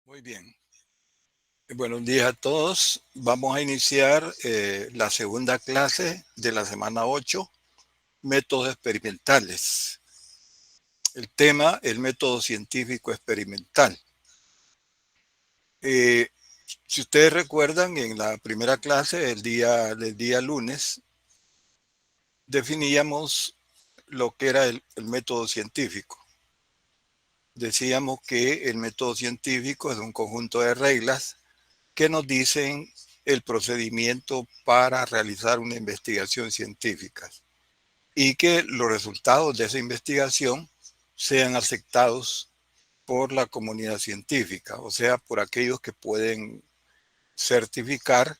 Muy bien. Buenos días a todos. Vamos a iniciar la segunda clase de la semana 8, métodos experimentales. El tema, el método científico experimental. Eh, si ustedes recuerdan, en la primera clase del día lunes, definíamos lo que era el método científico. Decíamos que el método científico es un conjunto de reglas que nos dicen el procedimiento para realizar una investigación científica y que los resultados de esa investigación sean aceptados por la comunidad científica, o sea, por aquellos que pueden certificar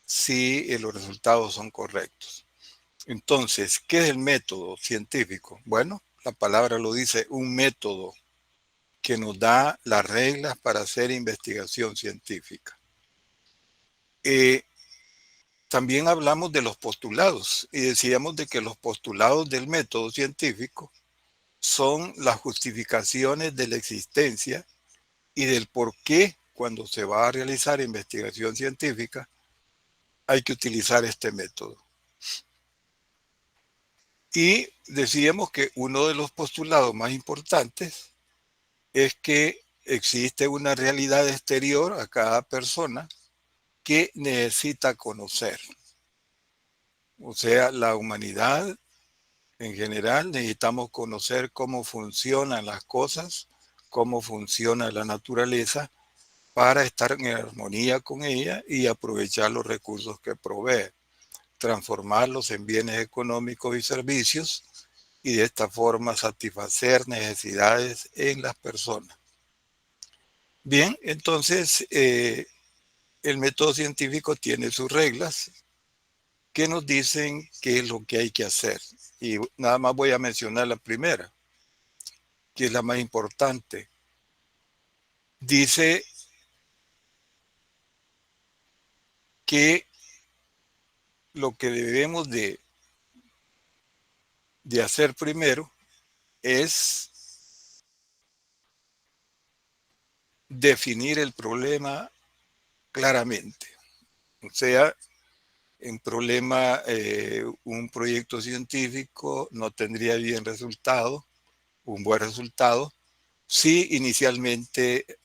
si los resultados son correctos. Entonces, ¿qué es el método científico? Bueno, la palabra lo dice, un método que nos da las reglas para hacer investigación científica. También hablamos de los postulados y decíamos de que los postulados del método científico son las justificaciones de la existencia y del por qué cuando se va a realizar investigación científica hay que utilizar este método. Y decíamos que uno de los postulados más importantes es que existe una realidad exterior a cada persona que necesita conocer. O sea, la humanidad en general necesitamos conocer cómo funcionan las cosas, cómo funciona la naturaleza para estar en armonía con ella y aprovechar los recursos que provee, transformarlos en bienes económicos y servicios y de esta forma satisfacer necesidades en las personas. Bien, entonces el método científico tiene sus reglas que nos dicen qué es lo que hay que hacer. Y nada más voy a mencionar la primera, que es la más importante. Dice que lo que debemos de hacer primero es definir el problema claramente. O sea, en problema, un proyecto científico no tendría bien resultado, un buen resultado, si inicialmente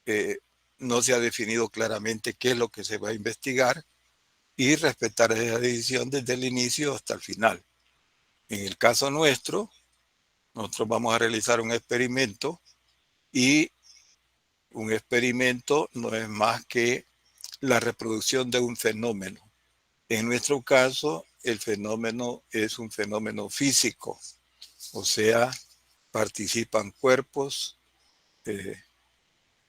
eh, no se ha definido claramente qué es lo que se va a investigar y respetar esa decisión desde el inicio hasta el final. En el caso nuestro, nosotros vamos a realizar un experimento y un experimento no es más que la reproducción de un fenómeno. En nuestro caso, el fenómeno es un fenómeno físico, o sea, participan cuerpos, eh,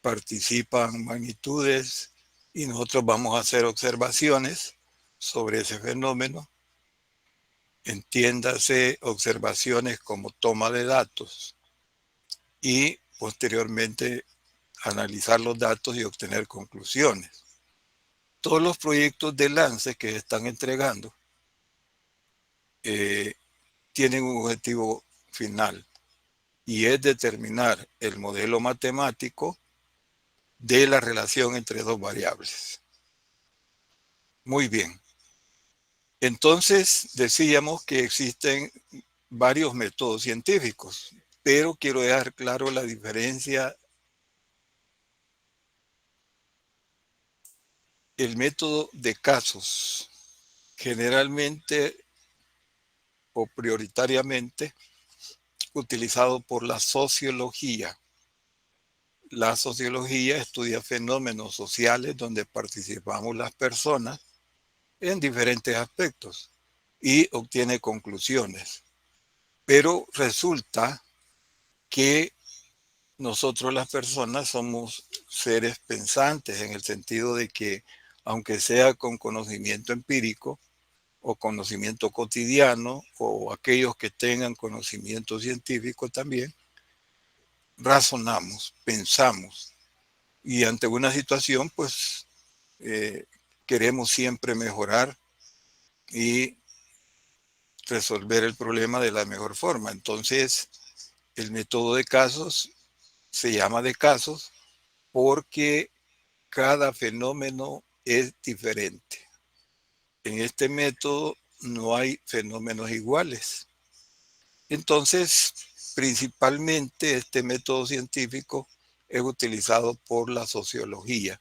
participan magnitudes y nosotros vamos a hacer observaciones sobre ese fenómeno. Entiéndase observaciones como toma de datos y posteriormente analizar los datos y obtener conclusiones. Todos los proyectos de lance que se están entregando eh, tienen un objetivo final y es determinar el modelo matemático de la relación entre dos variables. Muy bien. Entonces decíamos que existen varios métodos científicos, pero quiero dejar claro la diferencia. El método de casos generalmente o prioritariamente utilizado por la sociología. La sociología estudia fenómenos sociales donde participamos las personas en diferentes aspectos y obtiene conclusiones. Pero resulta que nosotros las personas somos seres pensantes en el sentido de que, aunque sea con conocimiento empírico o conocimiento cotidiano o aquellos que tengan conocimiento científico también, razonamos, pensamos y ante una situación pues eh, queremos siempre mejorar y resolver el problema de la mejor forma. Entonces, el método de casos se llama de casos porque cada fenómeno es diferente. En este método no hay fenómenos iguales. Entonces, principalmente este método científico es utilizado por la sociología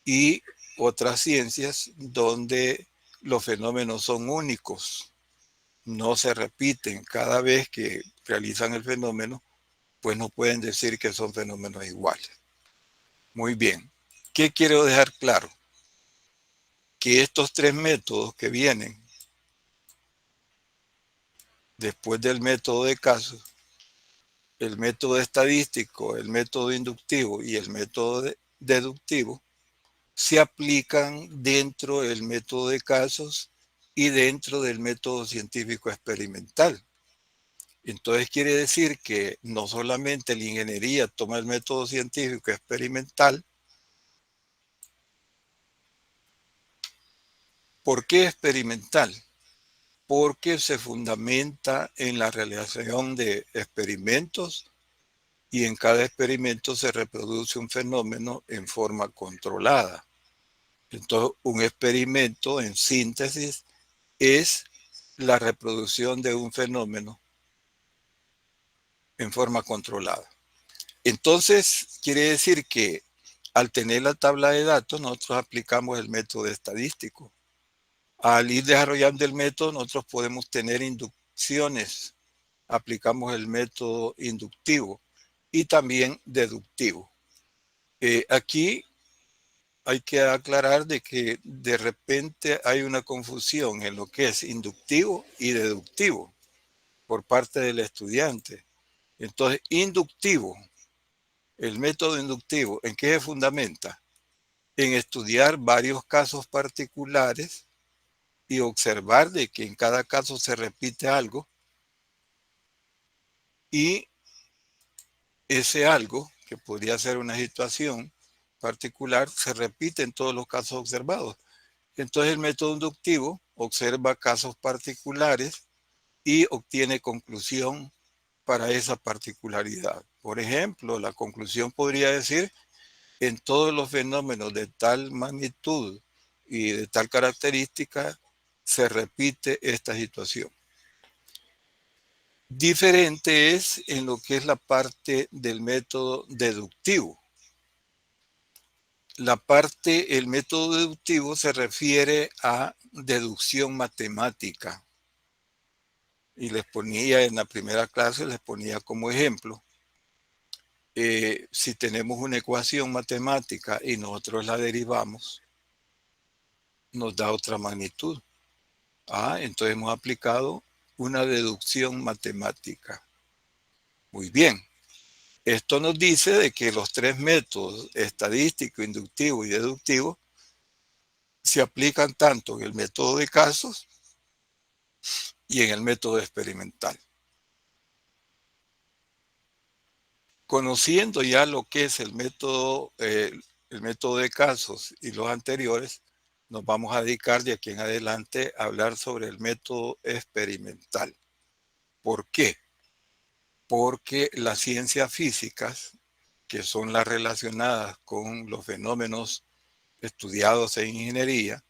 y otras ciencias donde los fenómenos son únicos, no se repiten. Cada vez que realizan el fenómeno, pues no pueden decir que son fenómenos iguales. Muy bien. ¿Qué quiero dejar claro? Que estos tres métodos que vienen después del método de casos, el método estadístico, el método inductivo y el método deductivo, se aplican dentro del método de casos y dentro del método científico experimental. Entonces quiere decir que no solamente la ingeniería toma el método científico experimental. ¿Por qué experimental? Porque se fundamenta en la realización de experimentos y en cada experimento se reproduce un fenómeno en forma controlada. Entonces, un experimento en síntesis es la reproducción de un fenómeno en forma controlada. Entonces, quiere decir que al tener la tabla de datos, nosotros aplicamos el método estadístico. Al ir desarrollando el método, nosotros podemos tener inducciones. Aplicamos el método inductivo y también deductivo. Aquí hay que aclarar de que de repente hay una confusión en lo que es inductivo y deductivo por parte del estudiante. Entonces, inductivo, el método inductivo, ¿en qué se fundamenta? En estudiar varios casos particulares y observar de que en cada caso se repite algo y ese algo, que podría ser una situación particular, se repite en todos los casos observados. Entonces el método inductivo observa casos particulares y obtiene conclusión para esa particularidad. Por ejemplo, la conclusión podría decir, en todos los fenómenos de tal magnitud y de tal característica, se repite esta situación. Diferente es en lo que es la parte del método deductivo. El método deductivo se refiere a deducción matemática. Y les ponía en la primera clase, les ponía como ejemplo, si tenemos una ecuación matemática y nosotros la derivamos, nos da otra magnitud. Entonces hemos aplicado una deducción matemática. Muy bien. Esto nos dice de que los tres métodos, estadístico, inductivo y deductivo, se aplican tanto en el método de casos y en el método experimental. Conociendo ya lo que es el método de casos y los anteriores, nos vamos a dedicar de aquí en adelante a hablar sobre el método experimental. ¿Por qué? Porque las ciencias físicas, que son las relacionadas con los fenómenos estudiados en ingeniería,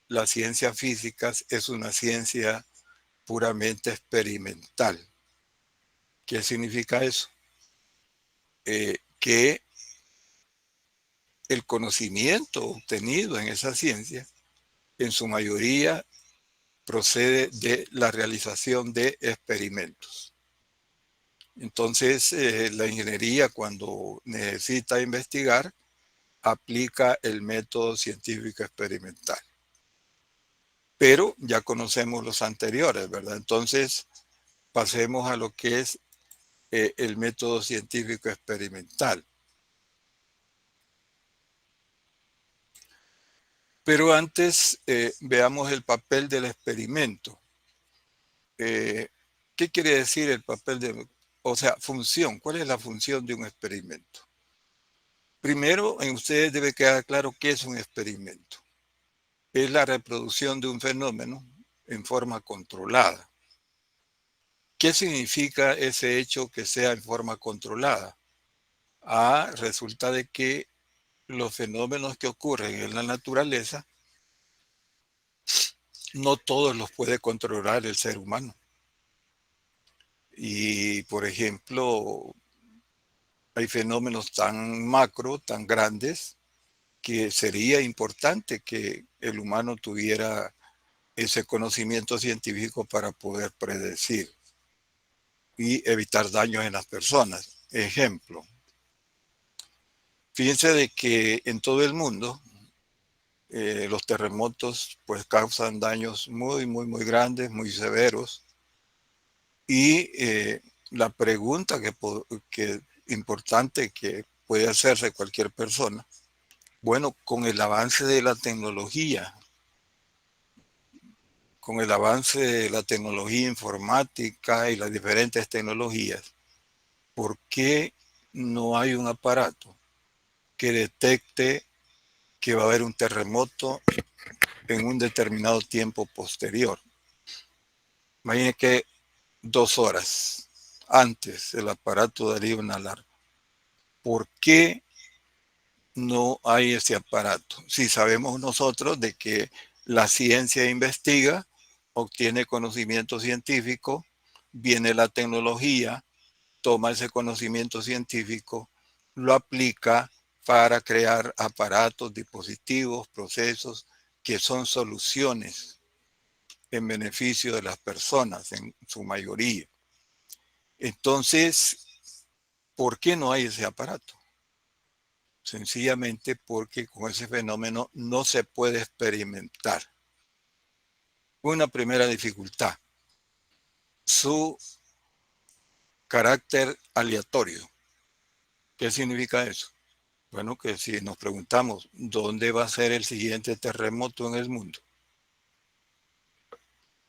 las ciencias físicas es una ciencia puramente experimental. ¿Qué significa eso? Que el conocimiento obtenido en esa ciencia, en su mayoría, procede de la realización de experimentos. Entonces, la ingeniería, cuando necesita investigar, aplica el método científico experimental. Pero ya conocemos los anteriores, ¿verdad? Entonces, pasemos a lo que es el método científico experimental. Pero antes veamos el papel del experimento. ¿Qué quiere decir el papel de, o sea, función? ¿Cuál es la función de un experimento? Primero, en ustedes debe quedar claro qué es un experimento. Es la reproducción de un fenómeno en forma controlada. ¿Qué significa ese hecho que sea en forma controlada? Resulta de que los fenómenos que ocurren en la naturaleza, no todos los puede controlar el ser humano. Y, por ejemplo, hay fenómenos tan macro, tan grandes, que sería importante que el humano tuviera ese conocimiento científico para poder predecir y evitar daños en las personas. Ejemplo, fíjense de que en todo el mundo los terremotos pues causan daños muy, muy, muy grandes, muy severos. Y la pregunta que importante que puede hacerse cualquier persona, bueno, con el avance de la tecnología, con el avance de la tecnología informática y las diferentes tecnologías, ¿por qué no hay un aparato que detecte que va a haber un terremoto en un determinado tiempo posterior? Imaginen que 2 horas antes el aparato daría una alarma. ¿Por qué no hay ese aparato? Si sabemos nosotros de que la ciencia investiga, obtiene conocimiento científico, viene la tecnología, toma ese conocimiento científico, lo aplica para crear aparatos, dispositivos, procesos que son soluciones en beneficio de las personas en su mayoría. Entonces, ¿por qué no hay ese aparato? Sencillamente porque con ese fenómeno no se puede experimentar. Una primera dificultad, su carácter aleatorio. ¿Qué significa eso? Bueno, que si nos preguntamos dónde va a ser el siguiente terremoto en el mundo,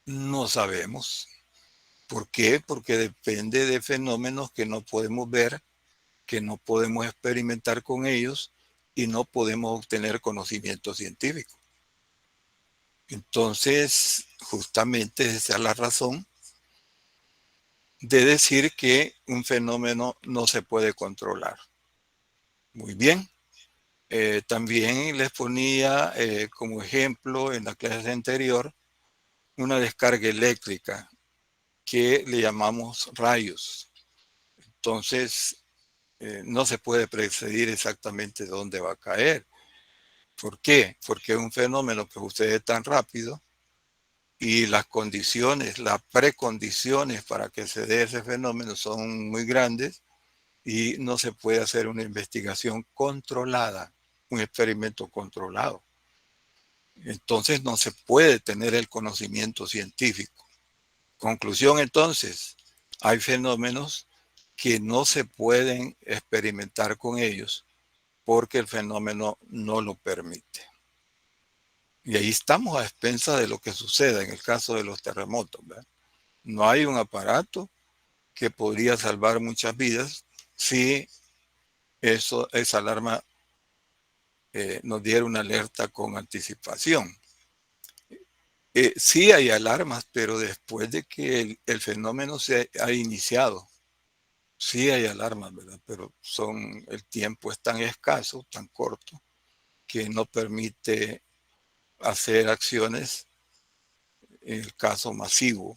no sabemos. ¿Por qué? Porque depende de fenómenos que no podemos ver, que no podemos experimentar con ellos y no podemos obtener conocimiento científico. Entonces, justamente esa es la razón de decir que un fenómeno no se puede controlar. Muy bien. También les ponía como ejemplo en la clase anterior una descarga eléctrica que le llamamos rayos. Entonces, no se puede predecir exactamente dónde va a caer. ¿Por qué? Porque es un fenómeno que sucede tan rápido y las condiciones, las precondiciones para que se dé ese fenómeno son muy grandes y no se puede hacer una investigación controlada, un experimento controlado. Entonces no se puede tener el conocimiento científico. Conclusión entonces, hay fenómenos que no se pueden experimentar con ellos porque el fenómeno no lo permite. Y ahí estamos a expensas de lo que suceda en el caso de los terremotos, ¿verdad? No hay un aparato que podría salvar muchas vidas si esa alarma nos diera una alerta con anticipación. Sí hay alarmas, pero después de que el fenómeno se ha iniciado, sí hay alarmas, ¿verdad? Pero el tiempo es tan escaso, tan corto, que no permite hacer acciones en el caso masivo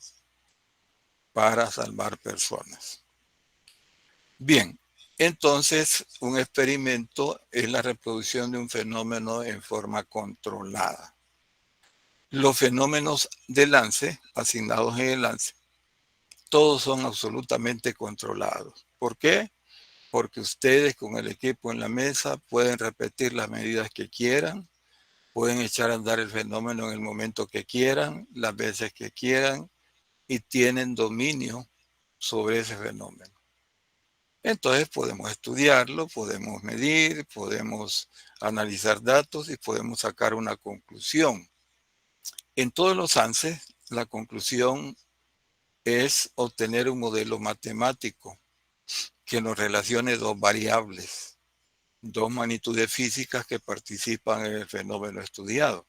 para salvar personas. Bien, entonces un experimento es la reproducción de un fenómeno en forma controlada. Los fenómenos de lance, asignados en el lance, todos son absolutamente controlados. ¿Por qué? Porque ustedes con el equipo en la mesa pueden repetir las medidas que quieran, pueden echar a andar el fenómeno en el momento que quieran, las veces que quieran, y tienen dominio sobre ese fenómeno. Entonces podemos estudiarlo, podemos medir, podemos analizar datos y podemos sacar una conclusión. En todos los ANSES, la conclusión es obtener un modelo matemático que nos relacione dos variables, dos magnitudes físicas que participan en el fenómeno estudiado.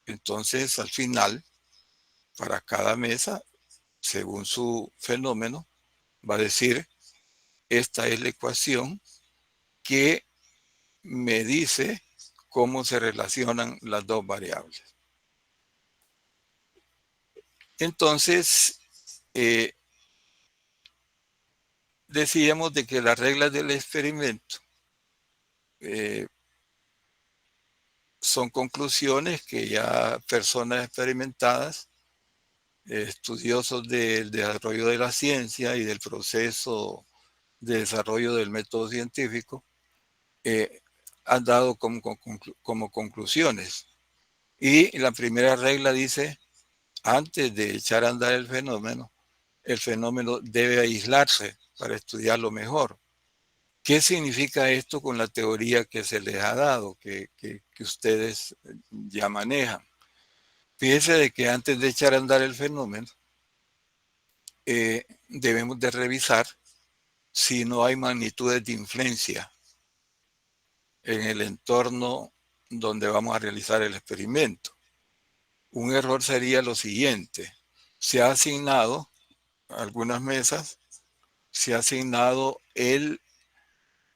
Entonces, al final, para cada mesa, según su fenómeno, va a decir, esta es la ecuación que me dice cómo se relacionan las dos variables. Entonces, decíamos de que las reglas del experimento son conclusiones que ya personas experimentadas, estudiosos del desarrollo de la ciencia y del proceso de desarrollo del método científico, han dado como conclusiones. Y la primera regla dice, antes de echar a andar el fenómeno debe aislarse para estudiarlo mejor. ¿Qué significa esto con la teoría que se les ha dado, que ustedes ya manejan? Fíjense de que antes de echar a andar el fenómeno, debemos de revisar si no hay magnitudes de influencia en el entorno donde vamos a realizar el experimento. Un error sería lo siguiente: se ha asignado algunas mesas, se ha asignado el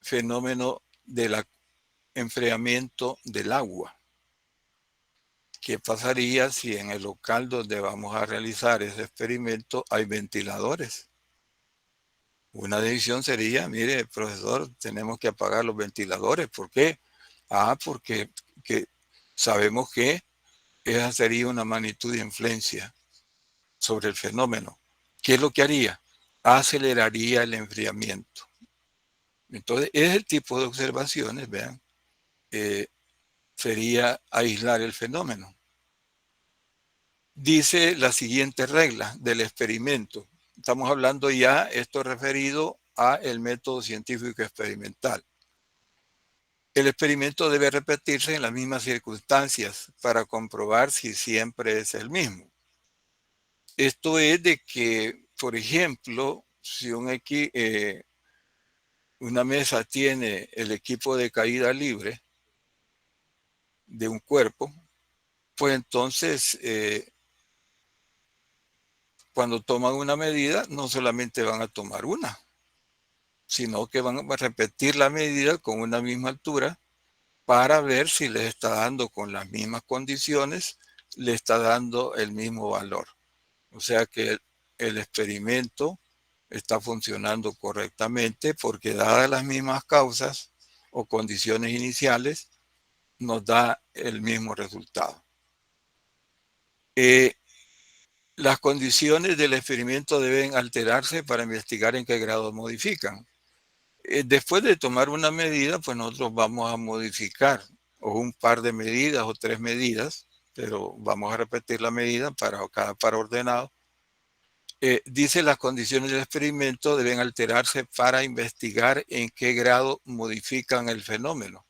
fenómeno del enfriamiento del agua. ¿Qué pasaría si en el local donde vamos a realizar ese experimento hay ventiladores? Una decisión sería, mire, profesor, tenemos que apagar los ventiladores. ¿Por qué? Porque sabemos que esa sería una magnitud de influencia sobre el fenómeno. ¿Qué es lo que haría? Aceleraría el enfriamiento. Entonces, ese tipo de observaciones, vean, sería aislar el fenómeno. Dice la siguiente regla del experimento. Estamos hablando ya, esto referido a el método científico experimental. El experimento debe repetirse en las mismas circunstancias para comprobar si siempre es el mismo. Esto es de que, por ejemplo, si una mesa tiene el equipo de caída libre de un cuerpo, pues entonces cuando toman una medida no solamente van a tomar una, sino que van a repetir la medida con una misma altura para ver si les está dando con las mismas condiciones, le está dando el mismo valor. O sea que el experimento está funcionando correctamente porque dadas las mismas causas o condiciones iniciales, nos da el mismo resultado. Las condiciones del experimento deben alterarse para investigar en qué grado modifican. Después de tomar una medida, pues nosotros vamos a modificar o un par de medidas o 3 medidas, pero vamos a repetir la medida para cada par ordenado. Dice las condiciones del experimento deben alterarse para investigar en qué grado modifican el fenómeno.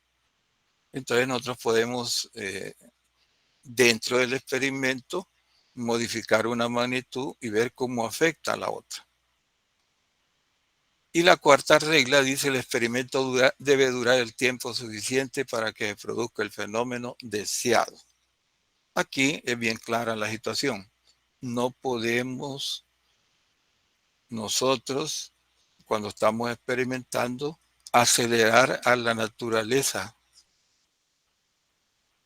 Entonces nosotros podemos, dentro del experimento, modificar una magnitud y ver cómo afecta a la otra. Y la cuarta regla dice el experimento debe durar el tiempo suficiente para que se produzca el fenómeno deseado. Aquí es bien clara la situación. No podemos nosotros, cuando estamos experimentando, acelerar a la naturaleza.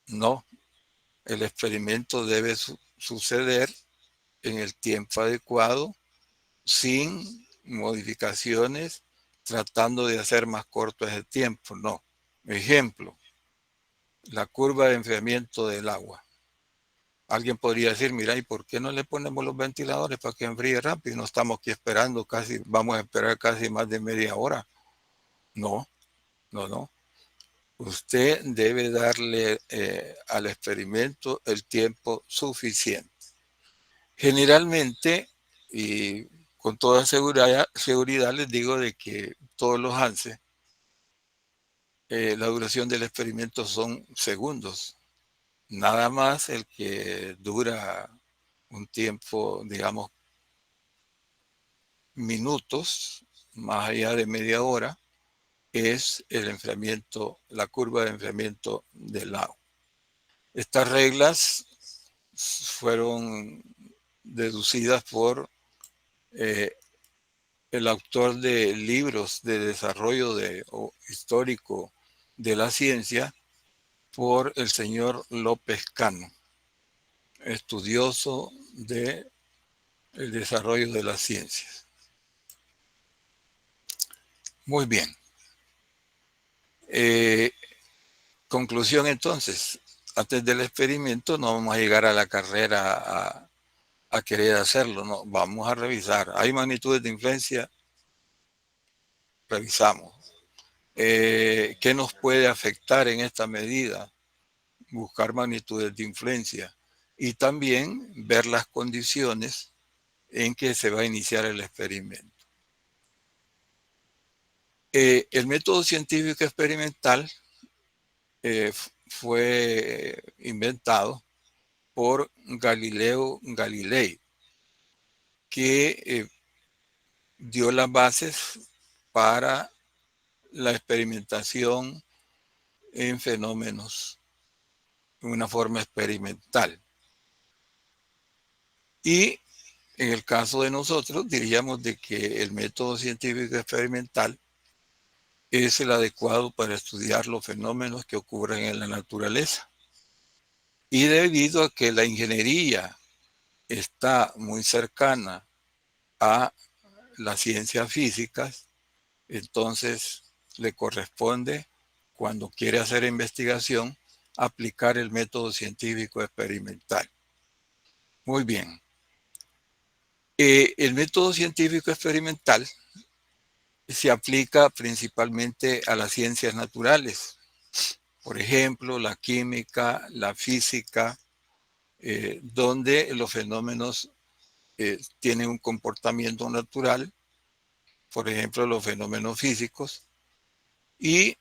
No, el experimento debe suceder en el tiempo adecuado, sin modificaciones, tratando de hacer más corto ese tiempo. No. Ejemplo, la curva de enfriamiento del agua. Alguien podría decir, mira, ¿y por qué no le ponemos los ventiladores para que enfríe rápido? No estamos aquí esperando vamos a esperar casi más de media hora. No, no. Usted debe darle al experimento el tiempo suficiente. Generalmente, y con toda seguridad les digo de que todos los ANSE, la duración del experimento son segundos. Nada más el que dura un tiempo, digamos, minutos, más allá de media hora, es el enfriamiento, la curva de enfriamiento del agua. Estas reglas fueron deducidas por el autor de libros de desarrollo histórico de la ciencia, por el señor López Cano, estudioso del desarrollo de las ciencias. Muy bien. Conclusión entonces, antes del experimento no vamos a llegar a la carrera a querer hacerlo, no, vamos a revisar. ¿Hay magnitudes de influencia? Revisamos. ¿Qué nos puede afectar en esta medida? Buscar magnitudes de influencia y también ver las condiciones en que se va a iniciar el experimento. El método científico experimental fue inventado por Galileo Galilei, que dio las bases para la experimentación en fenómenos de una forma experimental. Y en el caso de nosotros, diríamos de que el método científico experimental es el adecuado para estudiar los fenómenos que ocurren en la naturaleza. Y debido a que la ingeniería está muy cercana a las ciencias físicas, entonces le corresponde, cuando quiere hacer investigación, aplicar el método científico experimental. Muy bien. El método científico experimental se aplica principalmente a las ciencias naturales, por ejemplo, la química, la física, donde los fenómenos tienen un comportamiento natural, por ejemplo, los fenómenos físicos, y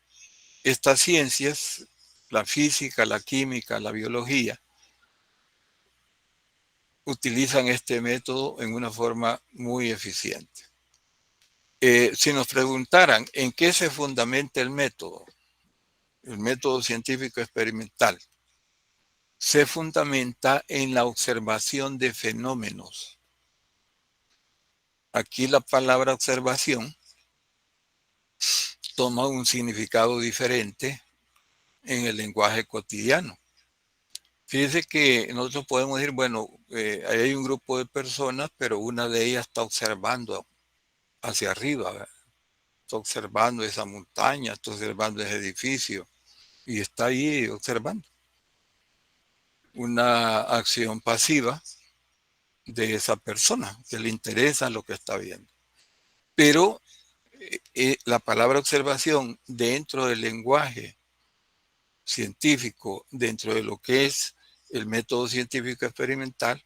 estas ciencias, la física, la química, la biología, utilizan este método en una forma muy eficiente. Si nos preguntaran en qué se fundamenta el método científico experimental, se fundamenta en la observación de fenómenos. Aquí la palabra observación toma un significado diferente en el lenguaje cotidiano. Fíjese que nosotros podemos decir, bueno, ahí hay un grupo de personas, pero una de ellas está observando hacia arriba, ¿verdad? Está observando esa montaña, está observando ese edificio y está ahí observando. Una acción pasiva de esa persona que le interesa lo que está viendo. Pero la palabra observación dentro del lenguaje científico, dentro de lo que es el método científico experimental,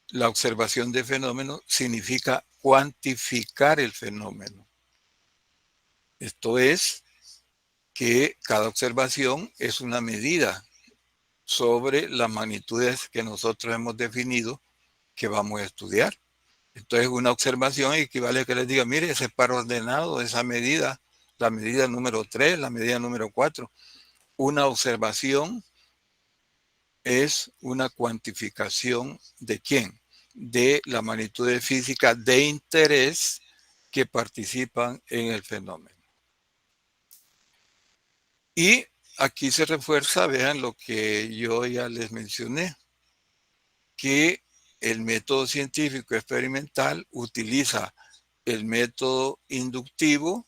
la observación de fenómenos significa cuantificar el fenómeno. Esto es que cada observación es una medida sobre las magnitudes que nosotros hemos definido que vamos a estudiar. Entonces, una observación equivale a que les diga, mire, ese par ordenado, esa medida, la medida número 3, la medida número 4. Una observación es una cuantificación ¿de quién? De la magnitud de física de interés que participan en el fenómeno. Y aquí se refuerza, vean lo que yo ya les mencioné, que el método científico experimental utiliza el método inductivo,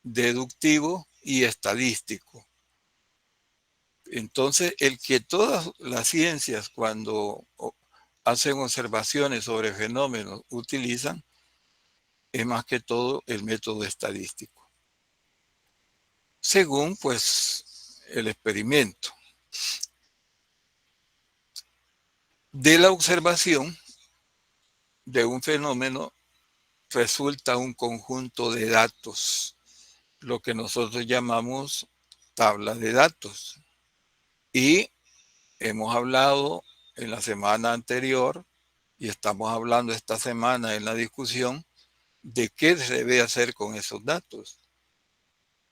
deductivo y estadístico. Entonces, el que todas las ciencias, cuando hacen observaciones sobre fenómenos, utilizan, es más que todo el método estadístico. Según, pues, el experimento. De la observación de un fenómeno resulta un conjunto de datos, lo que nosotros llamamos tabla de datos. Y hemos hablado en la semana anterior y estamos hablando esta semana en la discusión de qué se debe hacer con esos datos.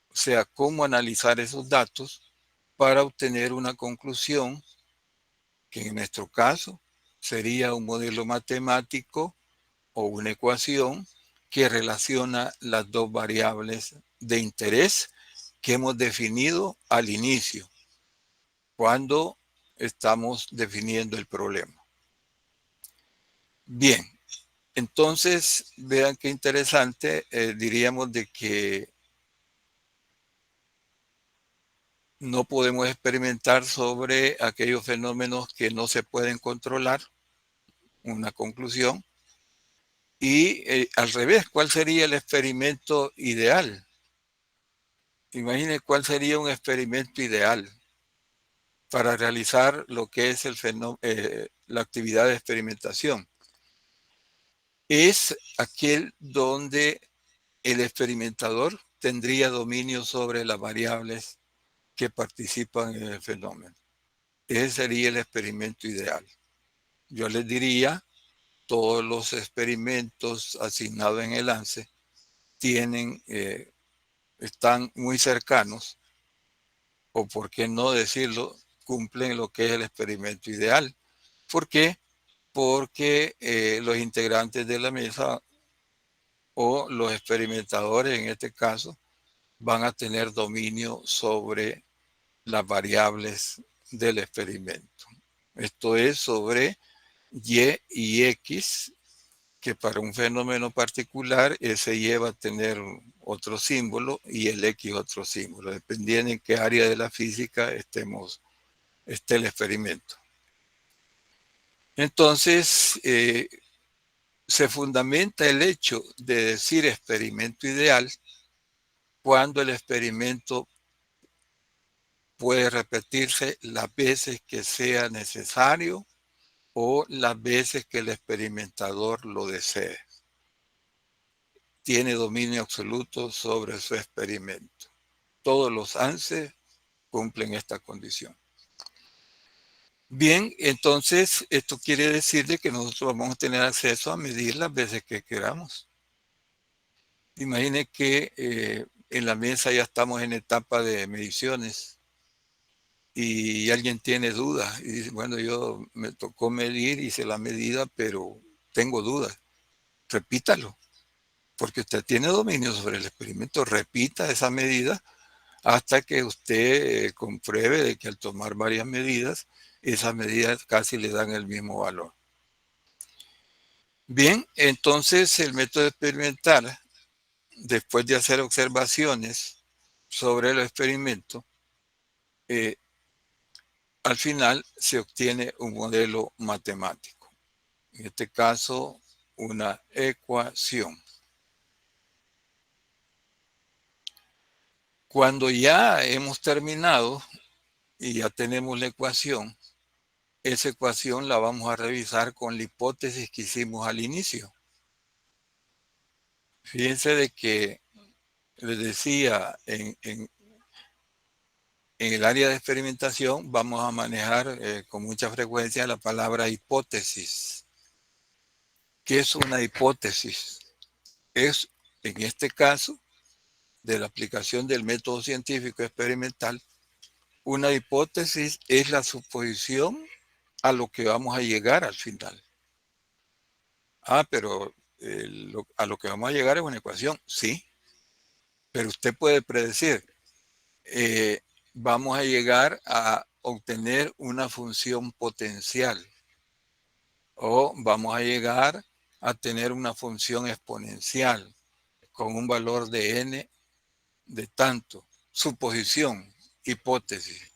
O sea, cómo analizar esos datos para obtener una conclusión que en nuestro caso sería un modelo matemático o una ecuación que relaciona las dos variables de interés que hemos definido al inicio, cuando estamos definiendo el problema. Bien, entonces vean qué interesante, diríamos de que no podemos experimentar sobre aquellos fenómenos que no se pueden controlar, una conclusión. Y al revés, ¿cuál sería el experimento ideal? Imagine cuál sería un experimento ideal para realizar lo que es la actividad de experimentación. Es aquel donde el experimentador tendría dominio sobre las variables que participan en el fenómeno. Ese sería el experimento ideal. Yo les diría, todos los experimentos asignados en el ANSE están muy cercanos, o por qué no decirlo, cumplen lo que es el experimento ideal. ¿Por qué? Porque los integrantes de la mesa o los experimentadores en este caso van a tener dominio sobre las variables del experimento. Esto es sobre Y y X, que para un fenómeno particular ese Y va a tener otro símbolo y el X otro símbolo, dependiendo en qué área de la física esté el experimento. Entonces, se fundamenta el hecho de decir experimento ideal cuando el experimento puede repetirse las veces que sea necesario o las veces que el experimentador lo desee. Tiene dominio absoluto sobre su experimento. Todos los ANSES cumplen esta condición. Bien, entonces esto quiere decir de que nosotros vamos a tener acceso a medir las veces que queramos. Imagine que en la mesa ya estamos en etapa de mediciones y alguien tiene dudas y dice, bueno, yo me tocó medir, hice la medida, pero tengo dudas. Repítalo, porque usted tiene dominio sobre el experimento. Repita esa medida hasta que usted compruebe de que al tomar varias medidas, esas medidas casi le dan el mismo valor. Bien, entonces el método experimental, después de hacer observaciones sobre el experimento, al final se obtiene un modelo matemático. En este caso, una ecuación. Cuando ya hemos terminado y ya tenemos la ecuación, esa ecuación la vamos a revisar con la hipótesis que hicimos al inicio. Fíjense de que les decía, en el área de experimentación vamos a manejar con mucha frecuencia la palabra hipótesis. ¿Qué es una hipótesis? Es, en este caso, de la aplicación del método científico experimental, una hipótesis es la suposición a lo que vamos a llegar al final. Pero a lo que vamos a llegar es una ecuación, sí, pero usted puede predecir, eh, vamos a llegar a obtener una función potencial o vamos a llegar a tener una función exponencial con un valor de n de tanto. Suposición, hipótesis.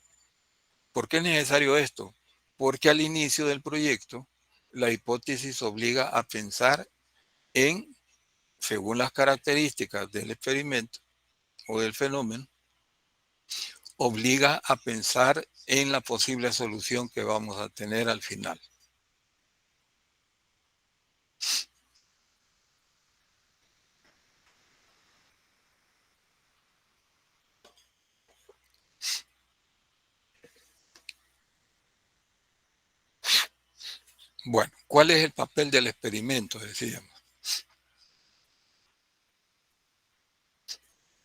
¿Por qué es necesario esto? Porque al inicio del proyecto, la hipótesis obliga a pensar en, según las características del experimento o del fenómeno, obliga a pensar en la posible solución que vamos a tener al final. Bueno, ¿cuál es el papel del experimento? Decíamos.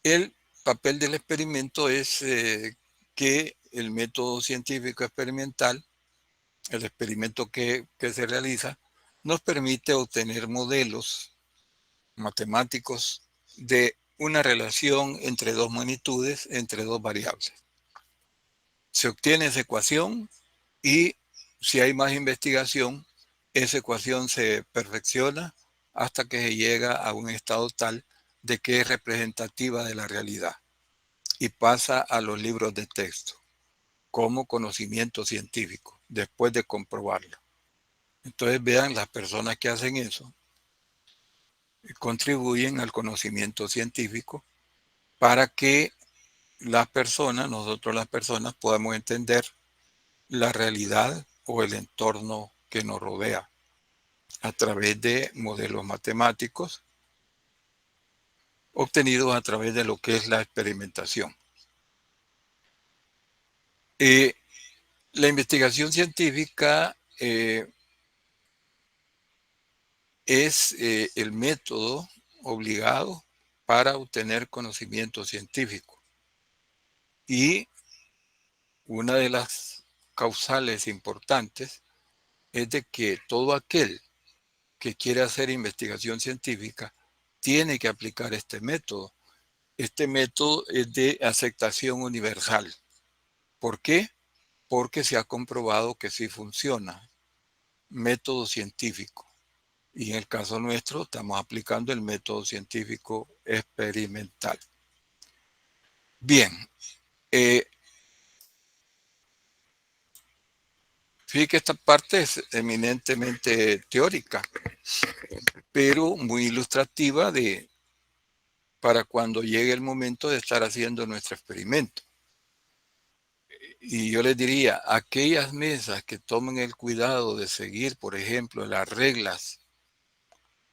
El papel del experimento es que el método científico experimental, el experimento que se realiza, nos permite obtener modelos matemáticos de una relación entre dos magnitudes, entre dos variables. Se obtiene esa ecuación y si hay más investigación, esa ecuación se perfecciona hasta que se llega a un estado tal de que es representativa de la realidad y pasa a los libros de texto como conocimiento científico después de comprobarlo. Entonces vean, las personas que hacen eso contribuyen al conocimiento científico para que las personas, nosotros las personas, podamos entender la realidad o el entorno que nos rodea a través de modelos matemáticos obtenidos a través de lo que es la experimentación. La investigación científica es el método obligado para obtener conocimiento científico. Y una de las causales importantes es de que todo aquel que quiere hacer investigación científica tiene que aplicar este método. Este método es de aceptación universal. ¿Por qué? Porque se ha comprobado que sí funciona. Método científico. Y en el caso nuestro estamos aplicando el método científico experimental. Bien, fíjate que esta parte es eminentemente teórica, pero muy ilustrativa para cuando llegue el momento de estar haciendo nuestro experimento. Y yo les diría, aquellas mesas que tomen el cuidado de seguir, por ejemplo, las reglas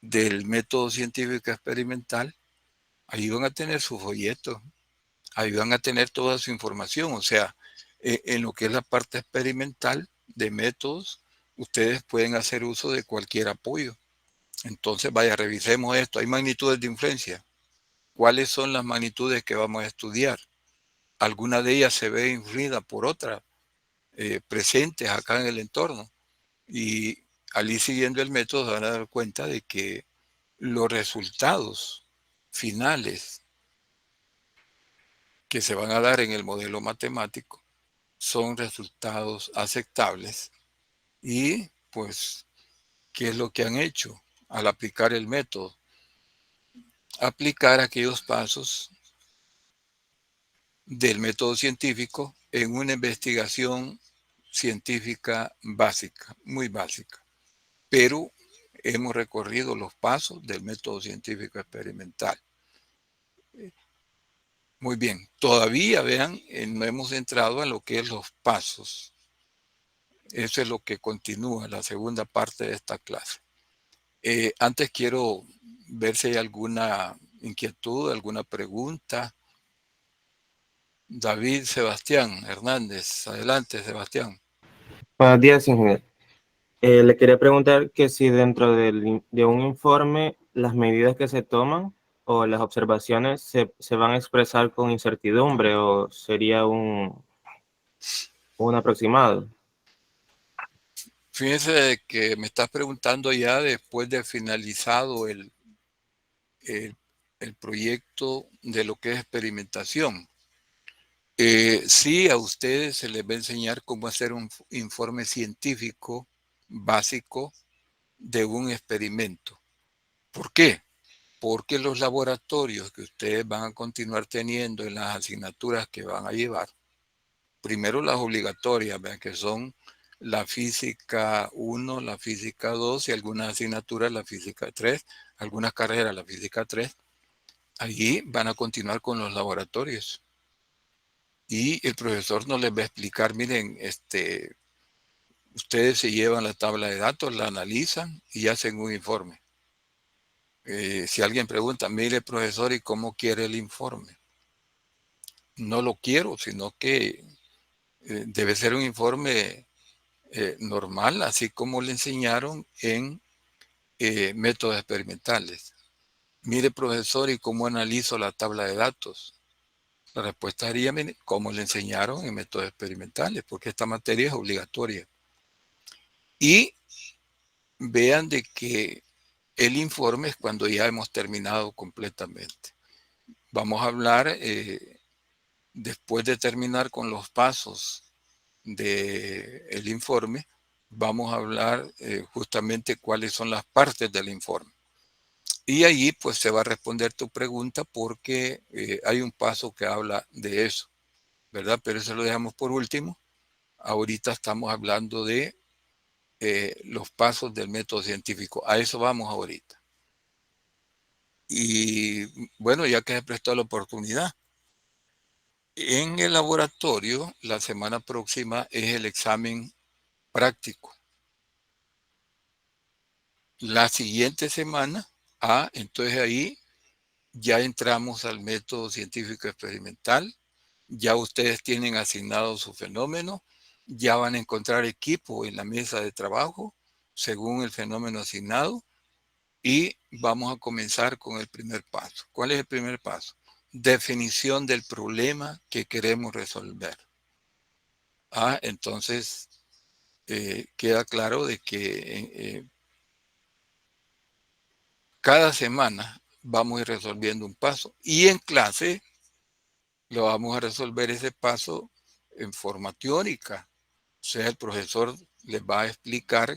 del método científico experimental, ahí van a tener su folleto, ahí van a tener toda su información. O sea, en lo que es la parte experimental de métodos, ustedes pueden hacer uso de cualquier apoyo. Entonces, vaya, revisemos esto. Hay magnitudes de influencia. ¿Cuáles son las magnitudes que vamos a estudiar? Alguna de ellas se ve influida por otras presentes acá en el entorno. Y al ir siguiendo el método se van a dar cuenta de que los resultados finales que se van a dar en el modelo matemático son resultados aceptables. Y pues, ¿qué es lo que han hecho al aplicar el método? Aplicar aquellos pasos del método científico en una investigación científica básica, muy básica. Pero hemos recorrido los pasos del método científico experimental. Muy bien, todavía vean, no hemos entrado en lo que es los pasos. Eso es lo que continúa la segunda parte de esta clase. Antes quiero ver si hay alguna inquietud, alguna pregunta. David Sebastián Hernández, adelante Sebastián. Buenos días, ingeniero. Le quería preguntar que si dentro de un informe las medidas que se toman o las observaciones se van a expresar con incertidumbre o sería un aproximado. Fíjense que me estás preguntando ya después de finalizado el, el proyecto de lo que es experimentación. Sí, a ustedes se les va a enseñar cómo hacer un informe científico básico de un experimento. ¿Por qué? Porque los laboratorios que ustedes van a continuar teniendo en las asignaturas que van a llevar, primero las obligatorias, vean que son la física 1, la física 2 y algunas asignaturas la física 3, algunas carreras la física 3, allí van a continuar con los laboratorios. Y el profesor nos les va a explicar, miren, ustedes se llevan la tabla de datos, la analizan y hacen un informe. Si alguien pregunta, mire profesor, ¿y cómo quiere el informe? No lo quiero, sino que debe ser un informe normal, así como le enseñaron en métodos experimentales. Mire profesor, ¿y cómo analizo la tabla de datos? La respuesta sería, mire, como le enseñaron en métodos experimentales, porque esta materia es obligatoria. Y vean de que El informe es cuando ya hemos terminado completamente. Vamos a hablar, después de terminar con los pasos del informe, vamos a hablar justamente cuáles son las partes del informe. Y allí pues se va a responder tu pregunta porque hay un paso que habla de eso, ¿verdad? Pero eso lo dejamos por último. Ahorita estamos hablando de los pasos del método científico. A eso vamos ahorita. Y bueno, ya que se prestó la oportunidad, en el laboratorio la semana próxima es el examen práctico. La siguiente semana, entonces ahí ya entramos al método científico experimental, ya ustedes tienen asignado su fenómeno, ya van a encontrar equipo en la mesa de trabajo según el fenómeno asignado y vamos a comenzar con el primer paso. ¿Cuál es el primer paso? Definición del problema que queremos resolver. Entonces queda claro de que cada semana vamos a ir resolviendo un paso y en clase lo vamos a resolver ese paso en forma teórica. O sea, el profesor les va a explicar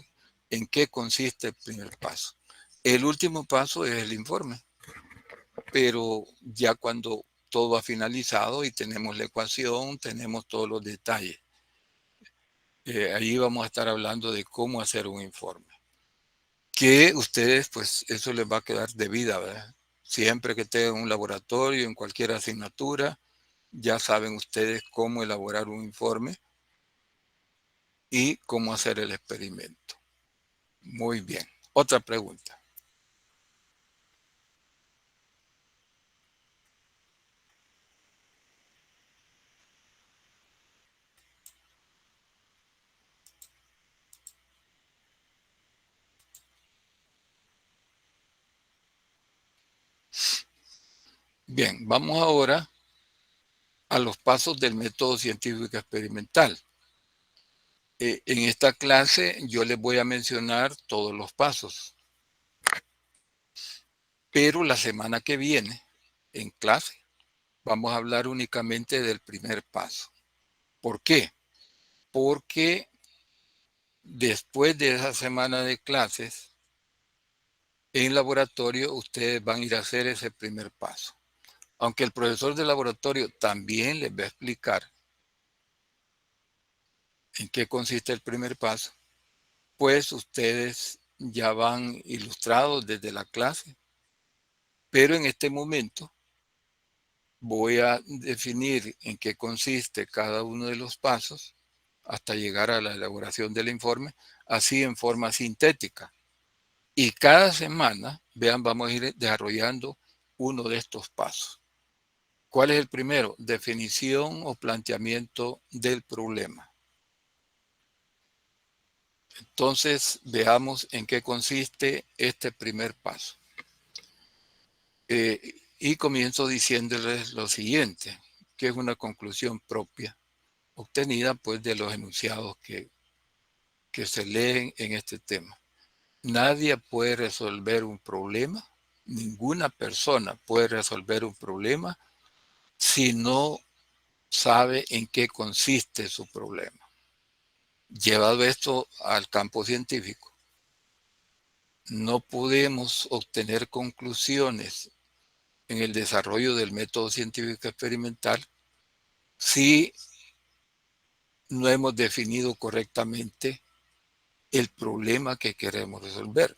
en qué consiste el primer paso. El último paso es el informe, pero ya cuando todo ha finalizado y tenemos la ecuación, tenemos todos los detalles. Ahí vamos a estar hablando de cómo hacer un informe. Que ustedes, pues eso les va a quedar de vida, ¿verdad? Siempre que tengan un laboratorio, en cualquier asignatura, ya saben ustedes cómo elaborar un informe y cómo hacer el experimento. Muy bien. Otra pregunta. Bien, vamos ahora a los pasos del método científico experimental. En esta clase yo les voy a mencionar todos los pasos, pero la semana que viene, en clase, vamos a hablar únicamente del primer paso. ¿Por qué? Porque después de esa semana de clases, en laboratorio ustedes van a ir a hacer ese primer paso. Aunque el profesor de laboratorio también les va a explicar en qué consiste el primer paso, pues ustedes ya van ilustrados desde la clase. Pero en este momento voy a definir en qué consiste cada uno de los pasos hasta llegar a la elaboración del informe, así en forma sintética. Y cada semana, vean, vamos a ir desarrollando uno de estos pasos. ¿Cuál es el primero? Definición o planteamiento del problema. Entonces, veamos en qué consiste este primer paso. Y comienzo diciéndoles lo siguiente, que es una conclusión propia, obtenida pues de los enunciados que se leen en este tema. Nadie puede resolver un problema, ninguna persona puede resolver un problema si no sabe en qué consiste su problema. Llevado esto al campo científico, no podemos obtener conclusiones en el desarrollo del método científico experimental si no hemos definido correctamente el problema que queremos resolver.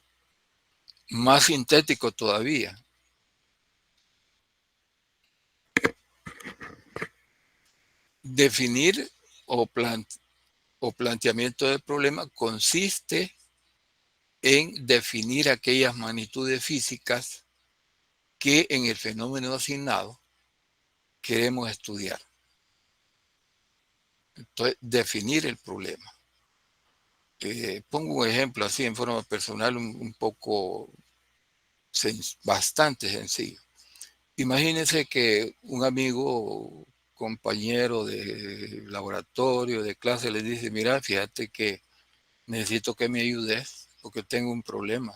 Más sintético todavía. Definir o planteamiento del problema consiste en definir aquellas magnitudes físicas que en el fenómeno asignado queremos estudiar. Entonces, definir el problema. Pongo un ejemplo así en forma personal un poco bastante sencillo. Imagínense que un amigo, compañero de laboratorio, de clase, le dice, mira, fíjate que necesito que me ayudes porque tengo un problema.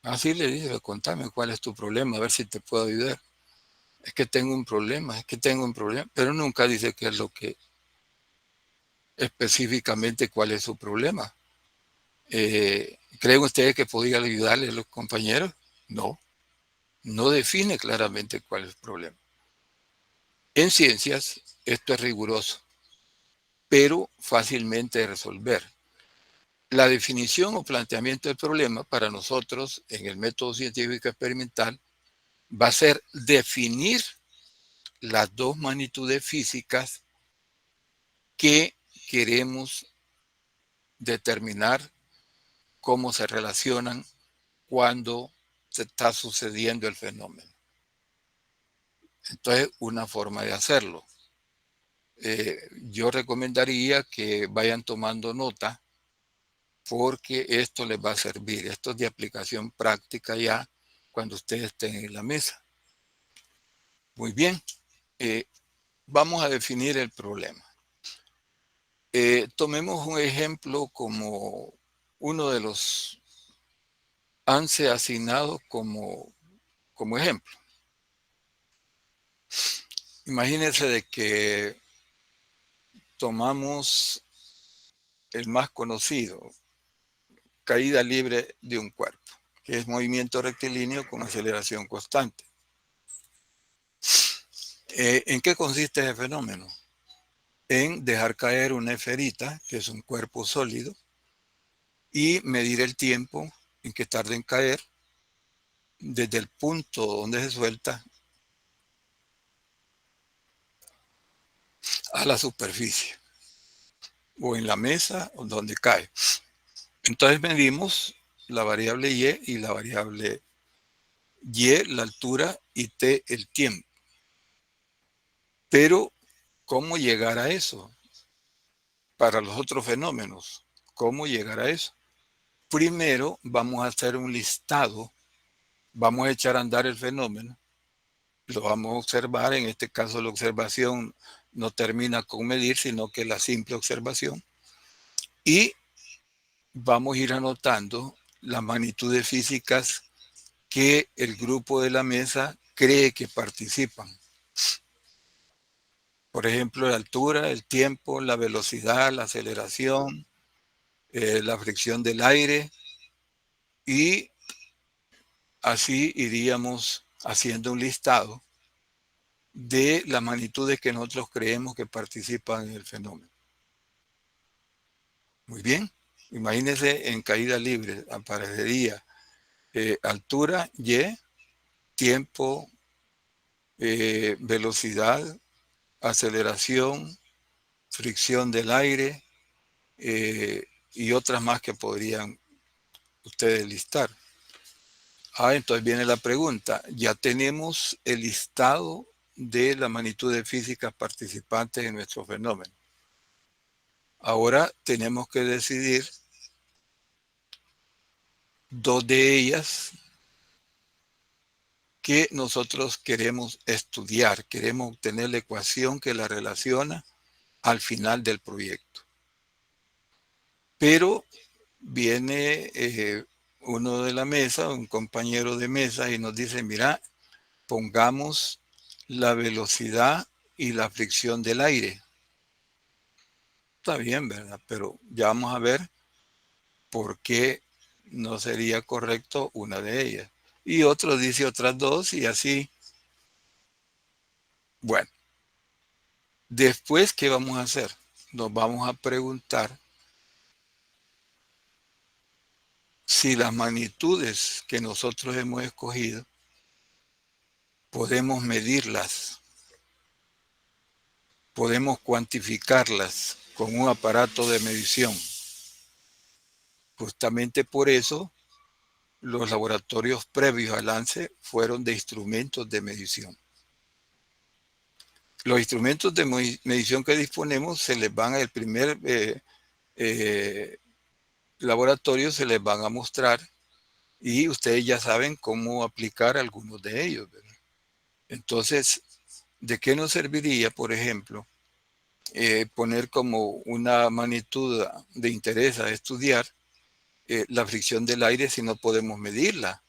Así le dice, contame cuál es tu problema, a ver si te puedo ayudar. Es que tengo un problema, es que tengo un problema, pero nunca dice qué es lo que específicamente cuál es su problema. ¿Creen ustedes que podría ayudarle a los compañeros? No, no define claramente cuál es el problema. En ciencias, esto es riguroso, pero fácilmente de resolver. La definición o planteamiento del problema para nosotros en el método científico experimental va a ser definir las dos magnitudes físicas que queremos determinar cómo se relacionan cuando se está sucediendo el fenómeno. Entonces, una forma de hacerlo. Yo recomendaría que vayan tomando nota porque esto les va a servir. Esto es de aplicación práctica ya cuando ustedes estén en la mesa. Muy bien, vamos a definir el problema. Tomemos un ejemplo como uno de los ANSE asignados como ejemplo. Imagínense de que tomamos el más conocido, caída libre de un cuerpo, que es movimiento rectilíneo con aceleración constante. ¿En qué consiste ese fenómeno? En dejar caer una esferita, que es un cuerpo sólido, y medir el tiempo en que tarda en caer desde el punto donde se suelta a la superficie o en la mesa o donde cae. Entonces medimos la variable y la variable y, la altura, y t, el tiempo. Pero, ¿cómo llegar a eso? Para los otros fenómenos, ¿cómo llegar a eso? Primero vamos a hacer un listado, vamos a echar a andar el fenómeno, lo vamos a observar, en este caso la observación no termina con medir, sino que la simple observación, y vamos a ir anotando las magnitudes físicas que el grupo de la mesa cree que participan. Por ejemplo, la altura, el tiempo, la velocidad, la aceleración, la fricción del aire, y así iríamos haciendo un listado de las magnitudes que nosotros creemos que participan en el fenómeno. Muy bien, imagínense en caída libre, aparecería altura y, tiempo, velocidad, aceleración, fricción del aire, y otras más que podrían ustedes listar. Entonces viene la pregunta. Ya tenemos el listado de las magnitudes físicas participantes en nuestro fenómeno. Ahora tenemos que decidir dos de ellas que nosotros queremos estudiar. Queremos obtener la ecuación que la relaciona al final del proyecto. Pero viene uno de la mesa, un compañero de mesa, y nos dice, mira, pongamos la velocidad y la fricción del aire. Está bien, ¿verdad? Pero ya vamos a ver por qué no sería correcto una de ellas. Y otro dice otras dos y así. Bueno, después, ¿qué vamos a hacer? Nos vamos a preguntar si las magnitudes que nosotros hemos escogido podemos medirlas, podemos cuantificarlas con un aparato de medición. Justamente por eso los laboratorios previos al ANSE fueron de instrumentos de medición. Los instrumentos de medición que disponemos se les van al primer laboratorio, se les van a mostrar, y ustedes ya saben cómo aplicar algunos de ellos, ¿verdad? Entonces, ¿de qué nos serviría, por ejemplo, poner como una magnitud de interés a estudiar la fricción del aire si no podemos medirla?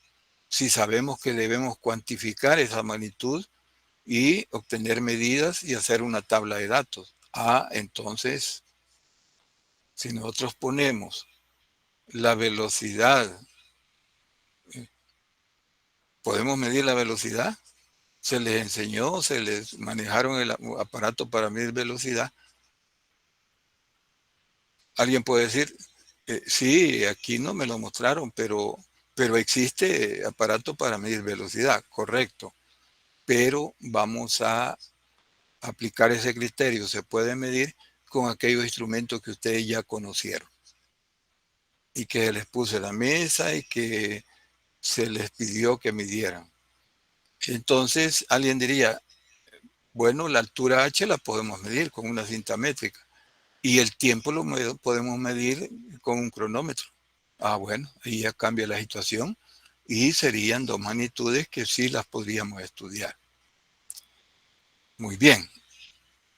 si sabemos que debemos cuantificar esa magnitud y obtener medidas y hacer una tabla de datos. Entonces, si nosotros ponemos la velocidad, ¿podemos medir la velocidad? Se les enseñó, se les manejaron el aparato para medir velocidad. Alguien puede decir, sí, aquí no me lo mostraron, pero existe aparato para medir velocidad, correcto. Pero vamos a aplicar ese criterio. Se puede medir con aquellos instrumentos que ustedes ya conocieron y que les puse en la mesa y que se les pidió que midieran. Entonces, alguien diría, bueno, la altura H la podemos medir con una cinta métrica y el tiempo lo podemos medir con un cronómetro. Bueno, ahí ya cambia la situación y serían dos magnitudes que sí las podríamos estudiar. Muy bien,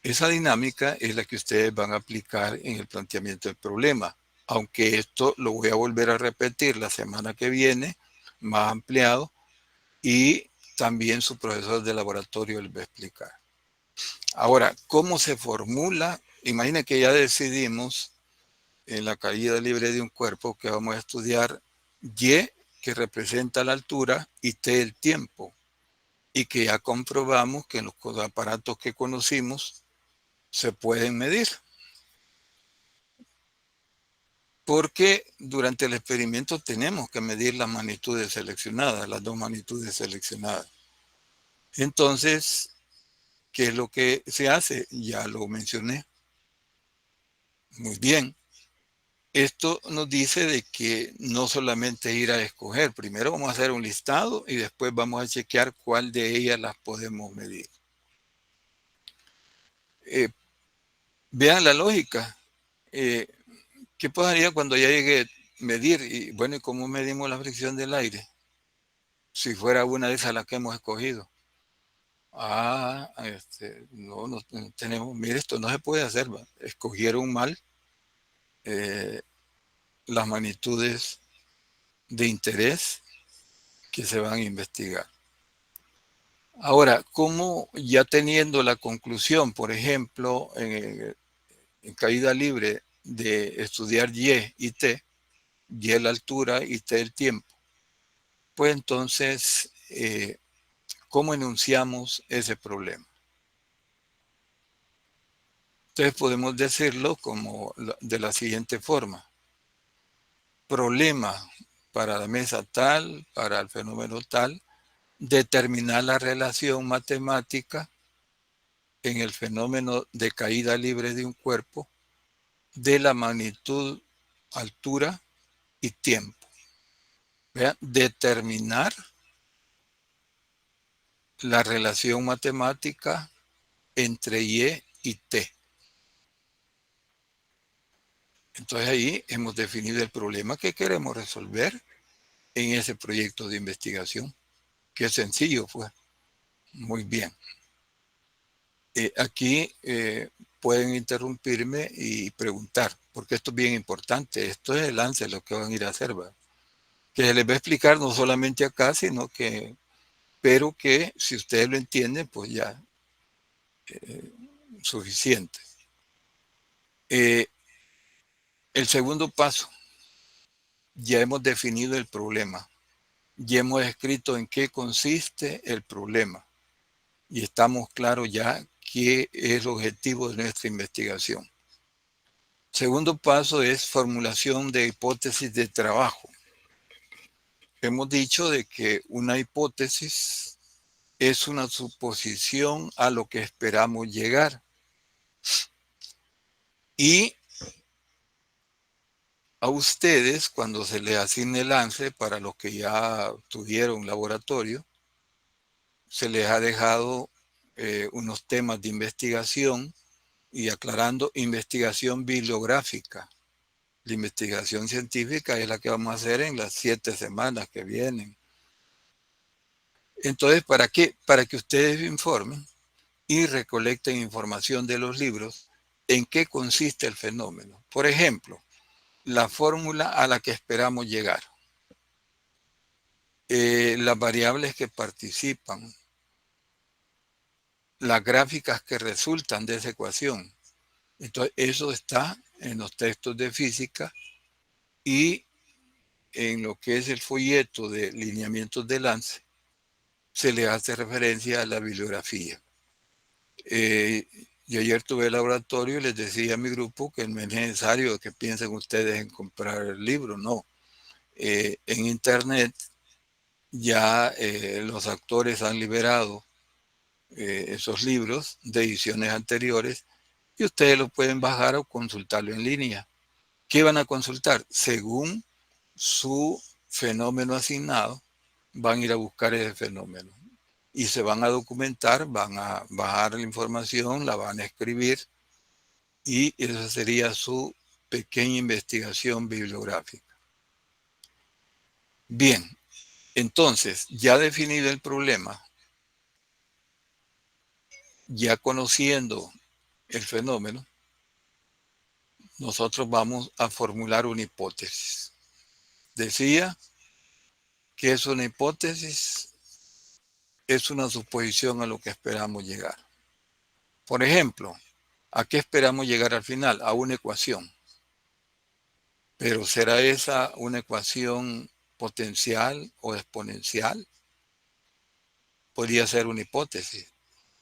esa dinámica es la que ustedes van a aplicar en el planteamiento del problema, aunque esto lo voy a volver a repetir la semana que viene, más ampliado, y también su profesor de laboratorio les va a explicar. Ahora, ¿cómo se formula? Imaginen que ya decidimos en la caída libre de un cuerpo que vamos a estudiar Y, que representa la altura, y T, el tiempo, y que ya comprobamos que en los aparatos que conocimos se pueden medir. Porque durante el experimento tenemos que medir las magnitudes seleccionadas, las dos magnitudes seleccionadas. Entonces, ¿qué es lo que se hace? Ya lo mencioné. Muy bien. Esto nos dice de que no solamente ir a escoger, primero vamos a hacer un listado y después vamos a chequear cuál de ellas las podemos medir. Vean la lógica. ¿Qué pasaría cuando ya llegue a medir? Y bueno, ¿y cómo medimos la fricción del aire? Si fuera una de esas las que hemos escogido. No tenemos, mire, esto no se puede hacer, ¿va? Escogieron mal las magnitudes de interés que se van a investigar. Ahora, ¿cómo ya teniendo la conclusión, por ejemplo, en caída libre de estudiar Y T, Y la altura y T el tiempo? Pues entonces, ¿cómo enunciamos ese problema? Entonces podemos decirlo como de la siguiente forma. Problema para la mesa tal, para el fenómeno tal, determinar la relación matemática en el fenómeno de caída libre de un cuerpo de la magnitud, altura y tiempo. ¿Vean? Determinar la relación matemática entre Y y T. Entonces ahí hemos definido el problema que queremos resolver en ese proyecto de investigación. Qué sencillo fue. Muy bien. Aquí pueden interrumpirme y preguntar, porque esto es bien importante. Esto es el lance lo que van a ir a hacer, ¿va? Que se les va a explicar no solamente acá, sino que, pero que si ustedes lo entienden, pues ya suficiente. El segundo paso, ya hemos definido el problema, ya hemos escrito en qué consiste el problema y estamos claros ya qué es el objetivo de nuestra investigación. Segundo paso es formulación de hipótesis de trabajo. Hemos dicho de que una hipótesis es una suposición a lo que esperamos llegar. Y a ustedes, cuando se les asigne el lance, para los que ya tuvieron laboratorio, se les ha dejado unos temas de investigación y aclarando investigación bibliográfica. La investigación científica es la que vamos a hacer en las 7 semanas que vienen. Entonces, ¿para qué? Para que ustedes informen y recolecten información de los libros en qué consiste el fenómeno. Por ejemplo, la fórmula a la que esperamos llegar. las variables que participan, las gráficas que resultan de esa ecuación. Entonces, eso está en los textos de física y en lo que es el folleto de lineamientos de lance, se le hace referencia a la bibliografía. Yo ayer tuve el laboratorio y les decía a mi grupo que no es necesario que piensen ustedes en comprar el libro, no. En internet ya los actores han liberado esos libros de ediciones anteriores y ustedes lo pueden bajar o consultarlo en línea. ¿Qué van a consultar? Según su fenómeno asignado, van a ir a buscar ese fenómeno y se van a documentar, van a bajar la información, la van a escribir y esa sería su pequeña investigación bibliográfica. Bien, entonces, ya definido el problema, ya conociendo el fenómeno, nosotros vamos a formular una hipótesis. Decía que es una hipótesis, es una suposición a lo que esperamos llegar. Por ejemplo, ¿a qué esperamos llegar al final? A una ecuación. Pero ¿será esa una ecuación potencial o exponencial? Podría ser una hipótesis.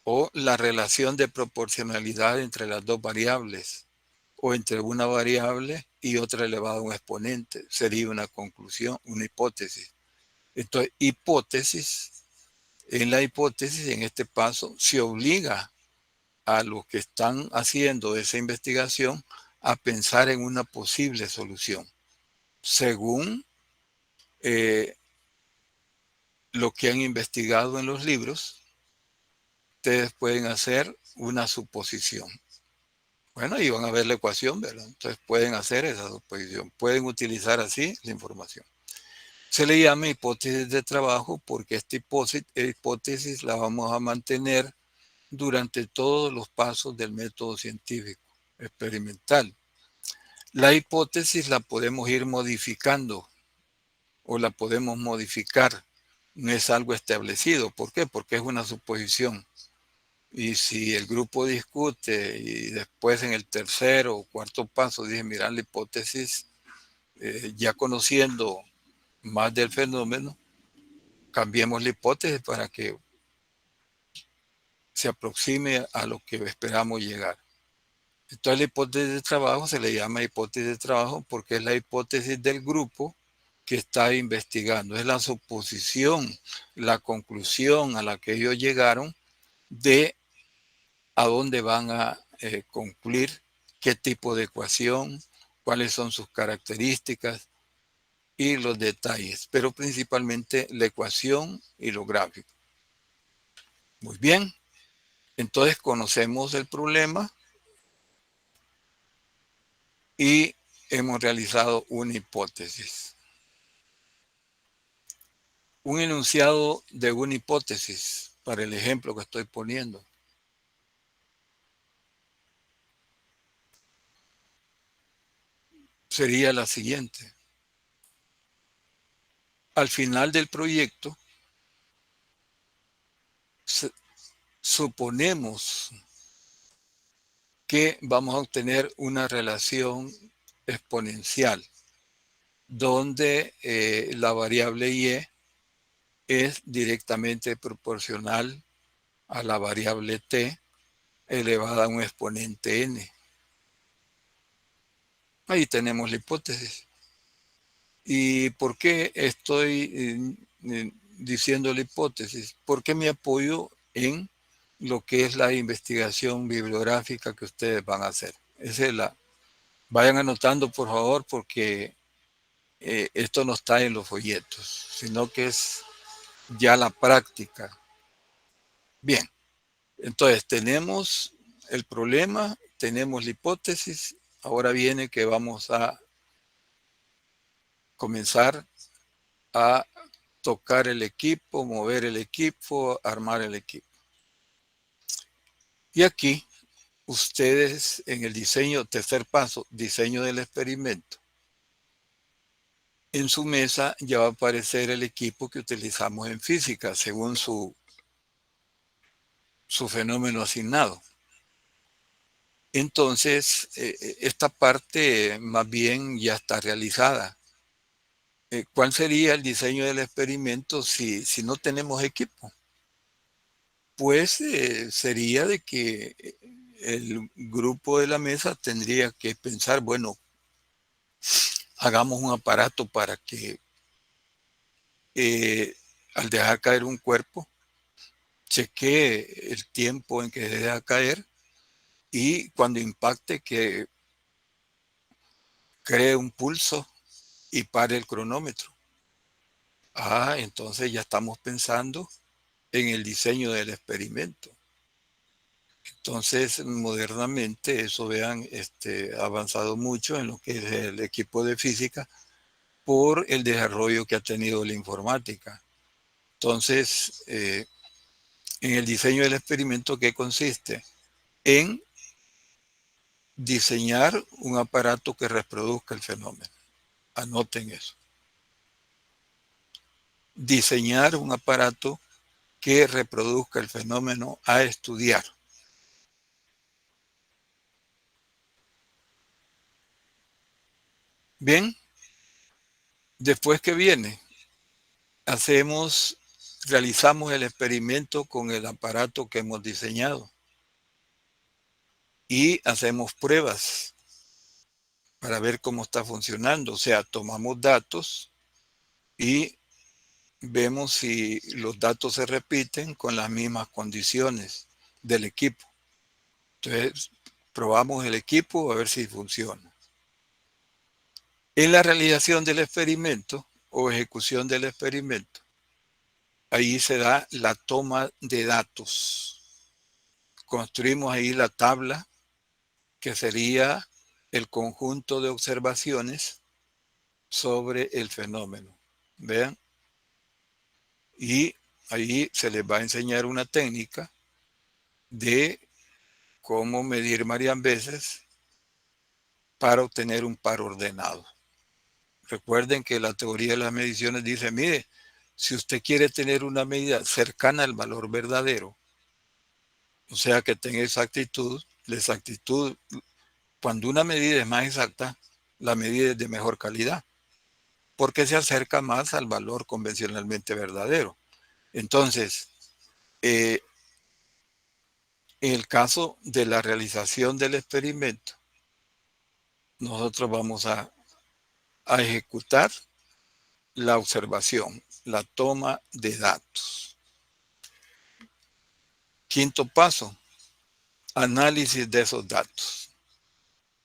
O la relación de proporcionalidad entre las dos variables, o entre una variable y otra elevada a un exponente. Sería una conclusión, una hipótesis. Entonces, hipótesis, en la hipótesis, en este paso, se obliga a los que están haciendo esa investigación a pensar en una posible solución, según lo que han investigado en los libros. Ustedes pueden hacer una suposición. Bueno, y van a ver la ecuación, ¿verdad? Entonces pueden hacer esa suposición. Pueden utilizar así la información. Se le llama hipótesis de trabajo porque esta hipótesis la vamos a mantener durante todos los pasos del método científico experimental. La hipótesis la podemos ir modificando o la podemos modificar. No es algo establecido. ¿Por qué? Porque es una suposición. Y si el grupo discute y después en el tercero o cuarto paso dice, mira, la hipótesis, ya conociendo más del fenómeno, cambiemos la hipótesis para que se aproxime a lo que esperamos llegar. Entonces la hipótesis de trabajo se le llama hipótesis de trabajo porque es la hipótesis del grupo que está investigando. Es la suposición, la conclusión a la que ellos llegaron de a dónde van a concluir, qué tipo de ecuación, cuáles son sus características y los detalles, pero principalmente la ecuación y los gráficos. Muy bien, entonces conocemos el problema y hemos realizado una hipótesis. Un enunciado de una hipótesis, para el ejemplo que estoy poniendo. Sería la siguiente. Al final del proyecto, suponemos que vamos a obtener una relación exponencial, donde la variable y es directamente proporcional a la variable t elevada a un exponente n. Ahí tenemos la hipótesis. ¿Y por qué estoy diciendo la hipótesis? Porque me apoyo en lo que es la investigación bibliográfica que ustedes van a hacer. Esa es la. Vayan anotando, por favor, porque esto no está en los folletos, sino que es ya la práctica. Bien, entonces tenemos el problema, tenemos la hipótesis, ahora viene que vamos a comenzar a tocar el equipo, mover el equipo, armar el equipo. Y aquí, ustedes en el diseño, tercer paso, diseño del experimento, en su mesa ya va a aparecer el equipo que utilizamos en física, según su fenómeno asignado. Entonces, esta parte más bien ya está realizada. ¿Cuál sería el diseño del experimento si no tenemos equipo? Pues sería de que el grupo de la mesa tendría que pensar, bueno, hagamos un aparato para que al dejar caer un cuerpo, chequee el tiempo en que se deja caer y cuando impacte que cree un pulso y pare el cronómetro. Entonces ya estamos pensando en el diseño del experimento. Entonces, modernamente, eso vean, ha avanzado mucho en lo que es el equipo de física por el desarrollo que ha tenido la informática. Entonces, en el diseño del experimento, ¿qué consiste? En diseñar un aparato que reproduzca el fenómeno. Anoten eso. Diseñar un aparato que reproduzca el fenómeno a estudiar. Bien, después que viene, realizamos el experimento con el aparato que hemos diseñado y hacemos pruebas para ver cómo está funcionando. O sea, tomamos datos y vemos si los datos se repiten con las mismas condiciones del equipo. Entonces, probamos el equipo a ver si funciona. En la realización del experimento o ejecución del experimento, ahí se da la toma de datos. Construimos ahí la tabla que sería el conjunto de observaciones sobre el fenómeno. Vean, y ahí se les va a enseñar una técnica de cómo medir varias veces para obtener un par ordenado. Recuerden que la teoría de las mediciones dice, mire, si usted quiere tener una medida cercana al valor verdadero, o sea que tenga exactitud, la exactitud, cuando una medida es más exacta, la medida es de mejor calidad, porque se acerca más al valor convencionalmente verdadero. Entonces, en el caso de la realización del experimento, nosotros vamos a ejecutar la observación, la toma de datos. Quinto paso, análisis de esos datos.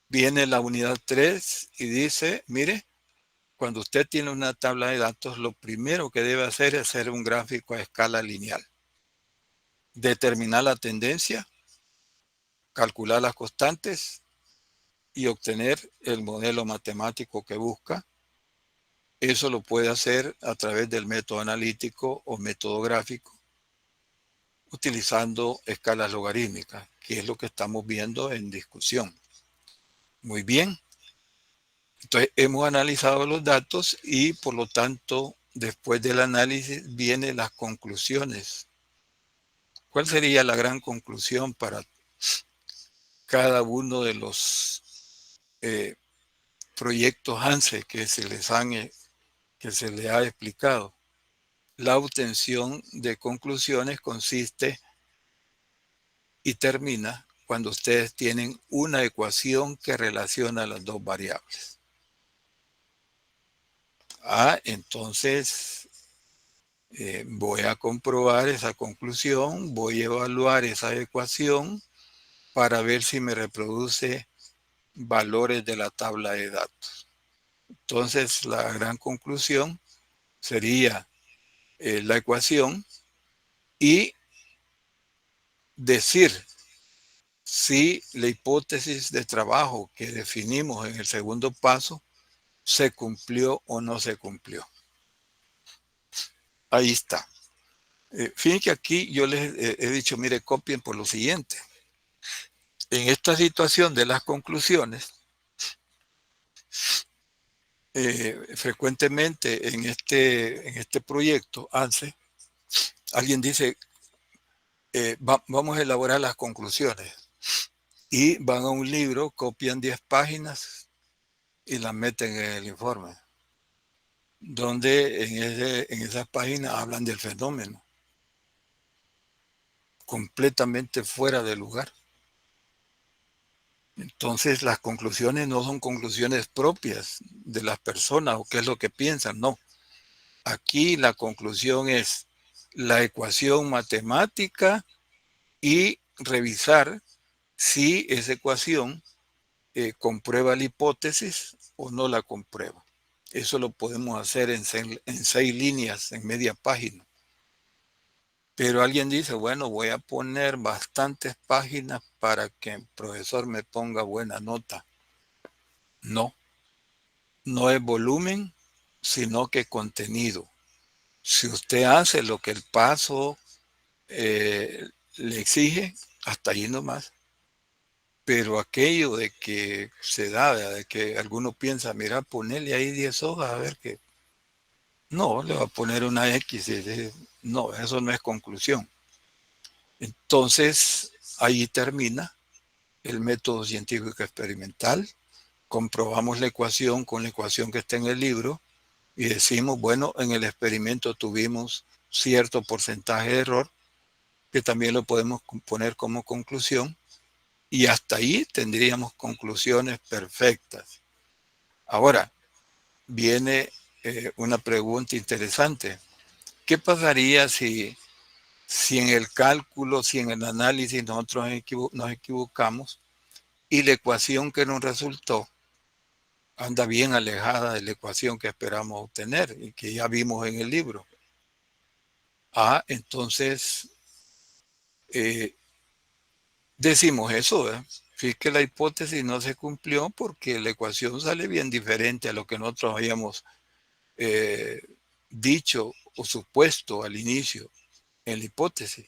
Viene la unidad 3 y dice, mire, cuando usted tiene una tabla de datos, lo primero que debe hacer es hacer un gráfico a escala lineal. Determinar la tendencia, calcular las constantes y obtener el modelo matemático que busca. Eso lo puede hacer a través del método analítico o método gráfico, utilizando escalas logarítmicas, que es lo que estamos viendo en discusión. Muy bien. Entonces, hemos analizado los datos y, por lo tanto, después del análisis vienen las conclusiones. ¿Cuál sería la gran conclusión para cada uno de los proyectos ANSE que se les ha explicado? La obtención de conclusiones consiste y termina cuando ustedes tienen una ecuación que relaciona las dos variables. Entonces voy a comprobar esa conclusión, voy a evaluar esa ecuación para ver si me reproduce valores de la tabla de datos. Entonces, la gran conclusión sería la ecuación y decir si la hipótesis de trabajo que definimos en el segundo paso se cumplió o no se cumplió. Ahí está. Fíjense que aquí yo les he dicho, mire, copien por lo siguiente. En esta situación de las conclusiones, frecuentemente en este proyecto, ANSE, alguien dice, vamos a elaborar las conclusiones. Y van a un libro, copian 10 páginas y las meten en el informe, donde en esas páginas hablan del fenómeno, completamente fuera de lugar. Entonces las conclusiones no son conclusiones propias de las personas o qué es lo que piensan, no. Aquí la conclusión es la ecuación matemática y revisar si esa ecuación comprueba la hipótesis o no la comprueba. Eso lo podemos hacer en 6 líneas, en media página. Pero alguien dice, bueno, voy a poner bastantes páginas para que el profesor me ponga buena nota. No, no es volumen, sino que contenido. Si usted hace lo que el paso le exige, hasta ahí nomás. Pero aquello de que se da, de que alguno piensa, mira, ponerle ahí 10 hojas a ver qué. No, le va a poner una X. No, eso no es conclusión. Entonces, ahí termina el método científico experimental. Comprobamos la ecuación con la ecuación que está en el libro y decimos, bueno, en el experimento tuvimos cierto porcentaje de error, que también lo podemos poner como conclusión, y hasta ahí tendríamos conclusiones perfectas. Ahora, viene una pregunta interesante. ¿Qué pasaría si en el cálculo, si en el análisis nosotros nos equivocamos y la ecuación que nos resultó anda bien alejada de la ecuación que esperamos obtener y que ya vimos en el libro? Entonces eh, decimos eso, ¿eh? Sí, que la hipótesis no se cumplió porque la ecuación sale bien diferente a lo que nosotros habíamos eh, dicho o supuesto al inicio en la hipótesis.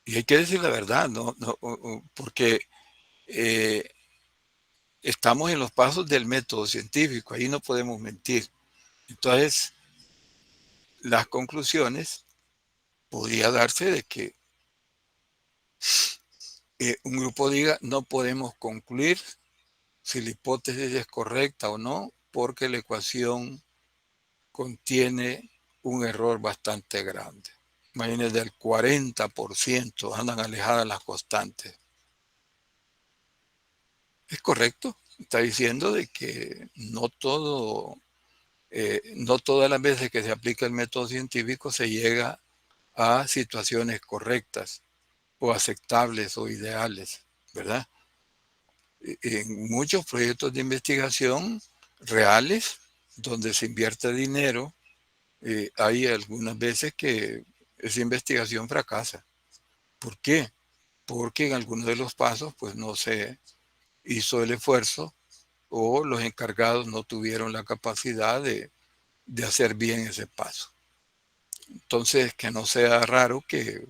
Y hay que decir la verdad, ¿no? Porque eh, estamos en los pasos del método científico, ahí no podemos mentir. Entonces, las conclusiones podría darse de que un grupo diga, no podemos concluir si la hipótesis es correcta o no, porque la ecuación contiene un error bastante grande. Imagínense, del 40% andan alejadas las constantes. Es correcto, está diciendo de que no todas las veces que se aplica el método científico se llega a situaciones correctas o aceptables o ideales, ¿verdad? En muchos proyectos de investigación reales, donde se invierte dinero, hay algunas veces que esa investigación fracasa. ¿Por qué? Porque en algunos de los pasos pues no se hizo el esfuerzo o los encargados no tuvieron la capacidad de hacer bien ese paso. Entonces, que no sea raro que,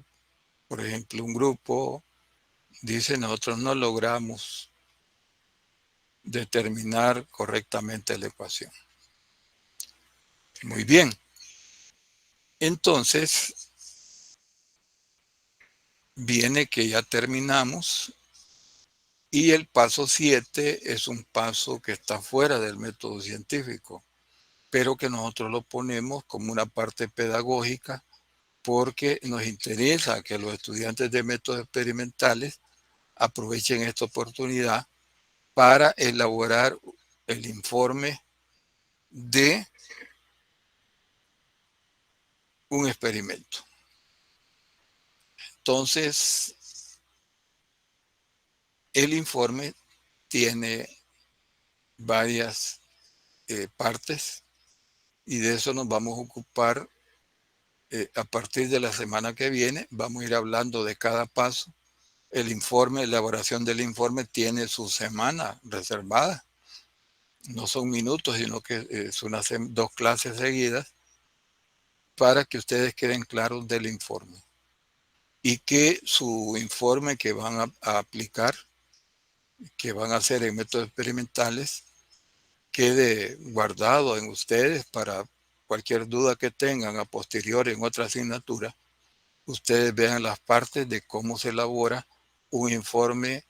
por ejemplo, un grupo dice, nosotros no logramos determinar correctamente la ecuación. Muy bien. Entonces, viene que ya terminamos y el paso 7 es un paso que está fuera del método científico, pero que nosotros lo ponemos como una parte pedagógica porque nos interesa que los estudiantes de métodos experimentales aprovechen esta oportunidad para elaborar el informe de un experimento. Entonces, el informe tiene varias partes y de eso nos vamos a ocupar a partir de la semana que viene. Vamos a ir hablando de cada paso. El informe, la elaboración del informe tiene su semana reservada. No son minutos, sino que son 2 clases seguidas para que ustedes queden claros del informe y que su informe que van a aplicar, que van a hacer en métodos experimentales, quede guardado en ustedes para cualquier duda que tengan a posteriori en otra asignatura. Ustedes vean las partes de cómo se elabora un informe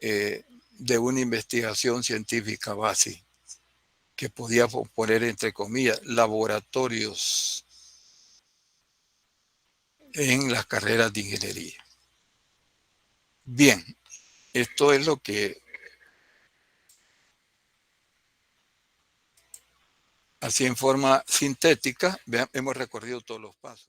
de una investigación científica base, que podía poner entre comillas laboratorios en las carreras de ingeniería. Bien, esto es lo que, así en forma sintética, hemos recorrido todos los pasos.